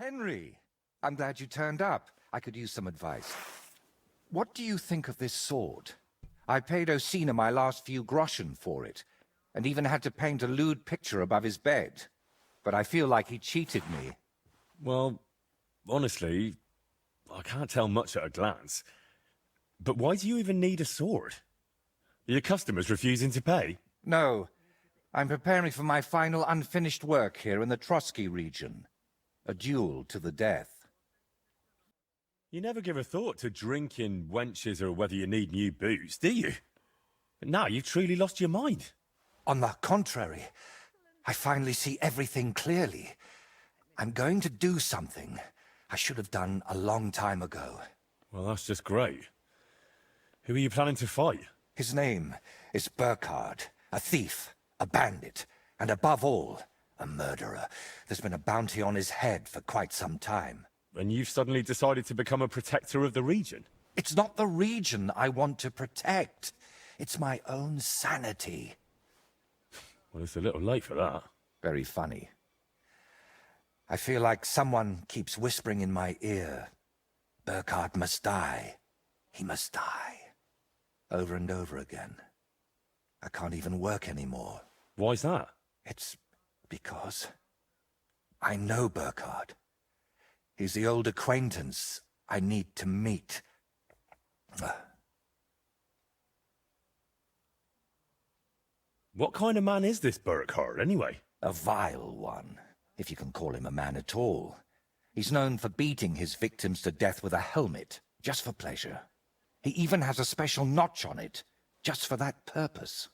Henry, I'm glad you turned up. I could use some advice. What do you think of this sword? I paid Osina my last few groschen for it, and even had to paint a lewd picture above his bed. But I feel like he cheated me. Well, honestly, I can't tell much at a glance. But why do you even need a sword? Are your customers refusing to pay? No, I'm preparing for my final unfinished work here in the Trotsky region. A duel to the death. You never give a thought to drinking wenches or whether you need new booze, do you? But now you've truly lost your mind. On the contrary, I finally see everything clearly. I'm going to do something I should have done a long time ago. Well, that's just great. Who are you planning to fight? His name is Burkhard, a thief, a bandit, and above all, a murderer. There's been a bounty on his head for quite some time. And you've suddenly decided to become a protector of the region? It's not the region I want to protect. It's my own sanity. Well, it's a little late for that. Very funny. I feel like someone keeps whispering in my ear, Burkhard must die. He must die. Over and over again. I can't even work anymore. Why's that? It's because I know Burkhard. He's the old acquaintance I need to meet. What kind of man is this Burkhard, anyway? A vile one, if you can call him a man at all. He's known for beating his victims to death with a helmet, just for pleasure. He even has a special notch on it, just for that purpose.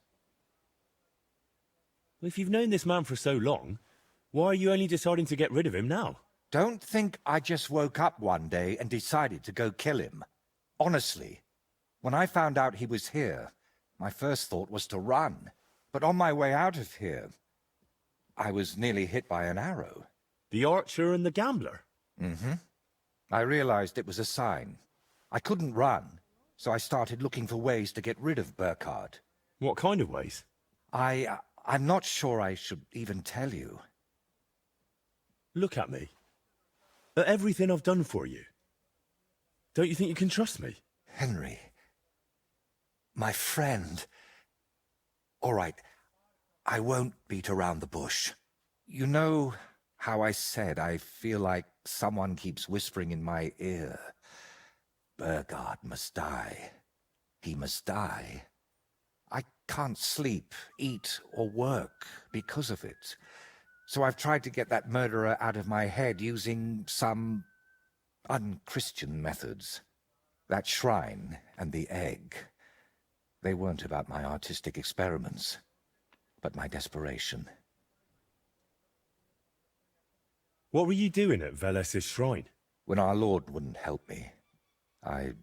Well, if you've known this man for so long, why are you only deciding to get rid of him now? Don't think I just woke up one day and decided to go kill him. Honestly, when I found out he was here, my first thought was to run. But on my way out of here, I was nearly hit by an arrow. The archer and the gambler? Mm-hmm. I realized it was a sign. I couldn't run, so I started looking for ways to get rid of Burkhard. What kind of ways? I'm not sure I should even tell you. Look at me. At everything I've done for you. Don't you think you can trust me? Henry. My friend. All right, I won't beat around the bush. You know how I said I feel like someone keeps whispering in my ear. Burkhard must die. He must die. I can't sleep, eat, or work because of it. So I've tried to get that murderer out of my head using some unchristian methods. That shrine and the egg. They weren't about my artistic experiments, but my desperation. What were you doing at Veles's shrine? When our Lord wouldn't help me, I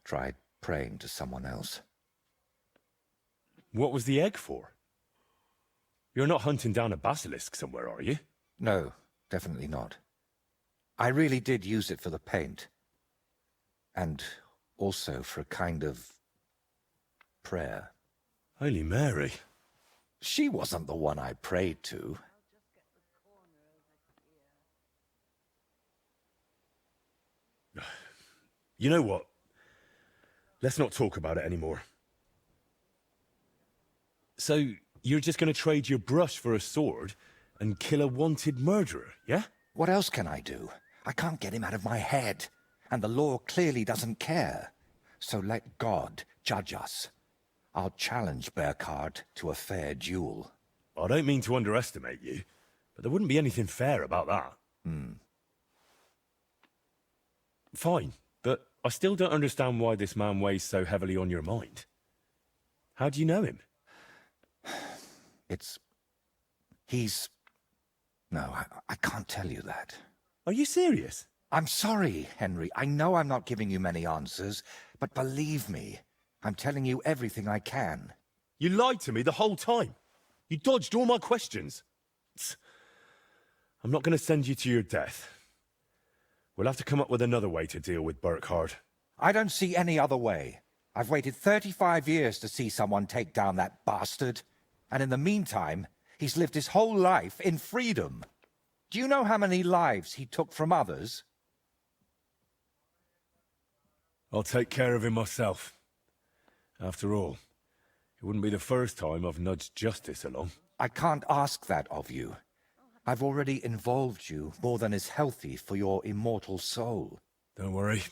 tried praying to someone else. What was the egg for? You're not hunting down a basilisk somewhere, are you? No, definitely not. I really did use it for the paint. And also for a kind of prayer. Holy Mary. She wasn't the one I prayed to. You know what? Let's not talk about it anymore. So, you're just going to trade your brush for a sword and kill a wanted murderer, yeah? What else can I do? I can't get him out of my head. And the law clearly doesn't care. So let God judge us. I'll challenge Burkhard to a fair duel. I don't mean to underestimate you, but there wouldn't be anything fair about that. Fine, but I still don't understand why this man weighs so heavily on your mind. How do you know him? No, I can't tell you that. Are you serious? I'm sorry, Henry. I know I'm not giving you many answers, but believe me, I'm telling you everything I can. You lied to me the whole time. You dodged all my questions. I'm not going to send you to your death. We'll have to come up with another way to deal with Burkhard. I don't see any other way. I've waited 35 years to see someone take down that bastard. And in the meantime, he's lived his whole life in freedom. Do you know how many lives he took from others? I'll take care of him myself. After all, it wouldn't be the first time I've nudged justice along. I can't ask that of you. I've already involved you more than is healthy for your immortal soul. Don't worry.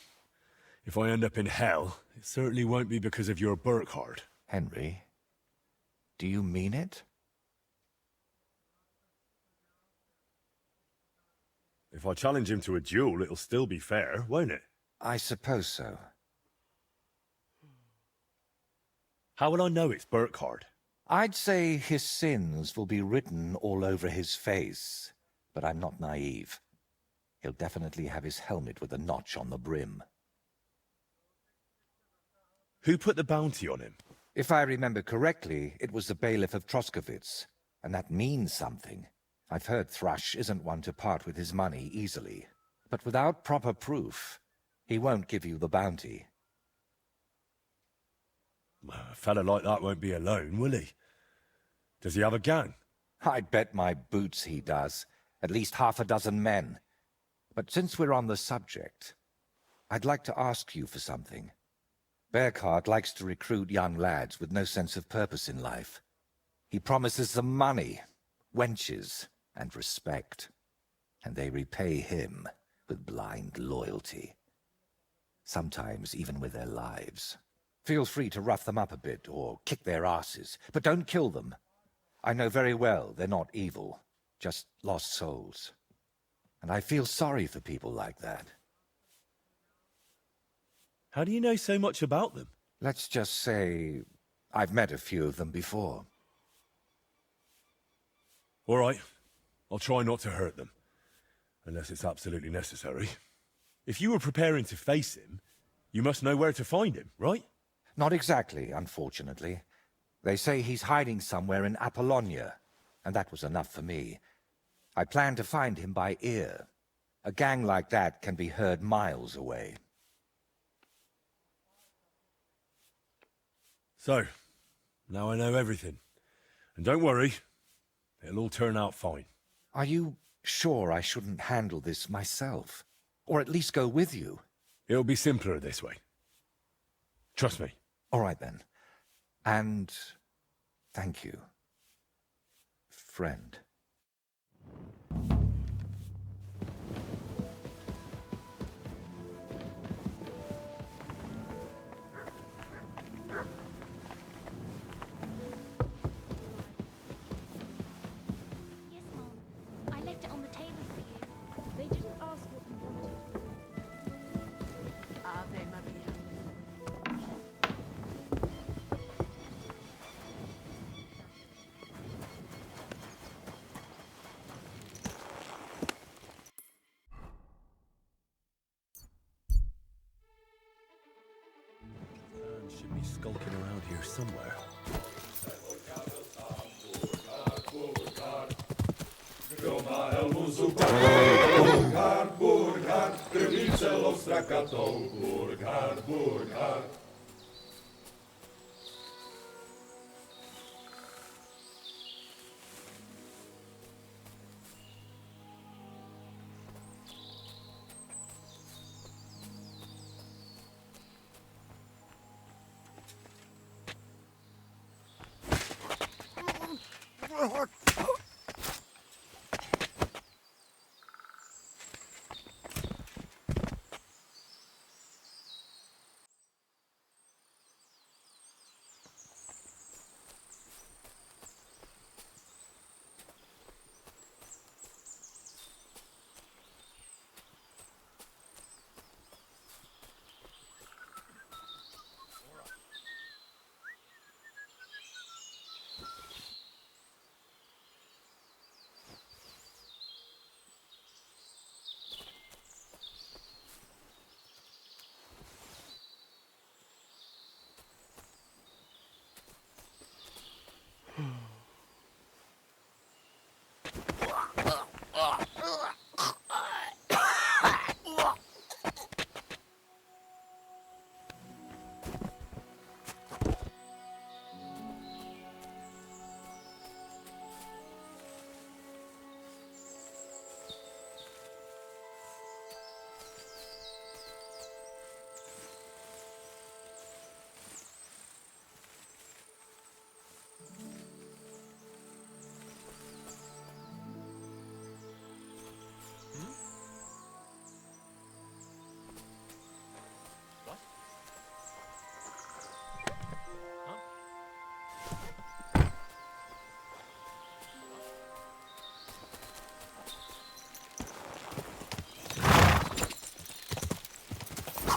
If I end up in hell, it certainly won't be because of your Burkhardt. Henry, do you mean it? If I challenge him to a duel, it'll still be fair, won't it? I suppose so. How will I know it's Burkhardt? I'd say his sins will be written all over his face, but I'm not naive. He'll definitely have his helmet with a notch on the brim. Who put the bounty on him? If I remember correctly, it was the bailiff of Troskowitz, and that means something. I've heard Thrush isn't one to part with his money easily, but without proper proof, he won't give you the bounty. A fella like that won't be alone, will he? Does he have a gang? I'd bet my boots he does. At least half a dozen men. But since we're on the subject, I'd like to ask you for something. Burkhardt likes to recruit young lads with no sense of purpose in life. He promises them money, wenches, and respect. And they repay him with blind loyalty. Sometimes even with their lives. Feel free to rough them up a bit or kick their asses, but don't kill them. I know very well they're not evil, just lost souls. And I feel sorry for people like that. How do you know so much about them? Let's just say I've met a few of them before. All right. I'll try not to hurt them. Unless it's absolutely necessary. If you were preparing to face him, you must know where to find him, right? Not exactly, unfortunately. They say he's hiding somewhere in Apollonia, and that was enough for me. I plan to find him by ear. A gang like that can be heard miles away. So, now I know everything. And don't worry, it'll all turn out fine. Are you sure I shouldn't handle this myself? Or at least go with you? It'll be simpler this way. Trust me. All right, then. And thank you, friend. Yes, Mom. I left it on the table for you. They didn't ask what you wanted. Ave Maria. Man should be skulking around here somewhere.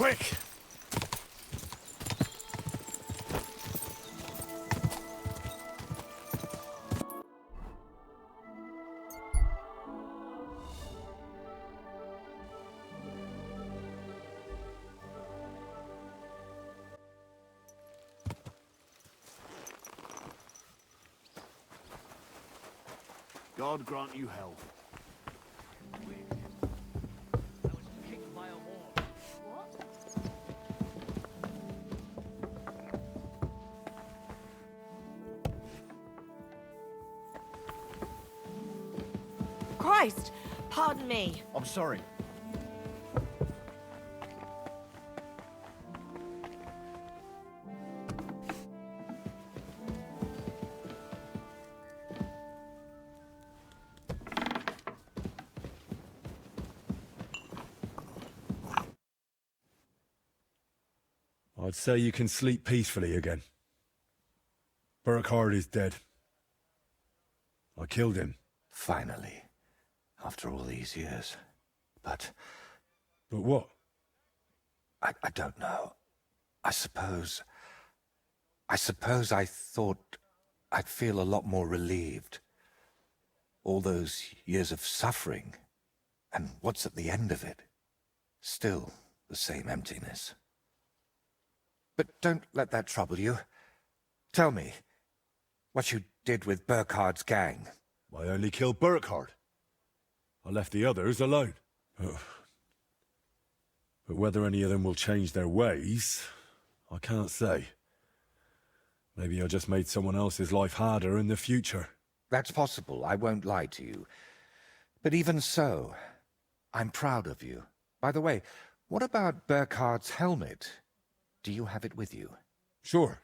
quick! God grant you health. Christ! Pardon me. I'm sorry. I'd say you can sleep peacefully again. Burkhardt is dead. I killed him. Finally. After all these years. But But what? I don't know. I suppose I thought I'd feel a lot more relieved. All those years of suffering, and what's at the end of it? Still the same emptiness. But don't let that trouble you. Tell me, what you did with Burkhardt's gang. I only killed Burkhardt. I left the others alone. But whether any of them will change their ways, I can't say. Maybe I just made someone else's life harder in the future. That's possible, I won't lie to you. But even so, I'm proud of you. By the way, what about Burkhardt's helmet? Do you have it with you? Sure.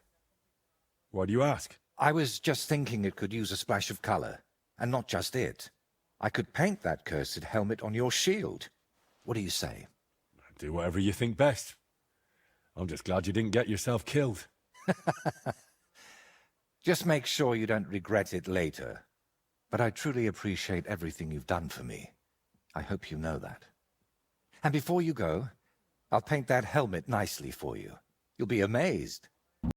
Why do you ask? I was just thinking it could use a splash of color. And not just it. I could paint that cursed helmet on your shield. What do you say? Do whatever you think best. I'm just glad you didn't get yourself killed. Just make sure you don't regret it later. But I truly appreciate everything you've done for me. I hope you know that. And before you go, I'll paint that helmet nicely for you. You'll be amazed.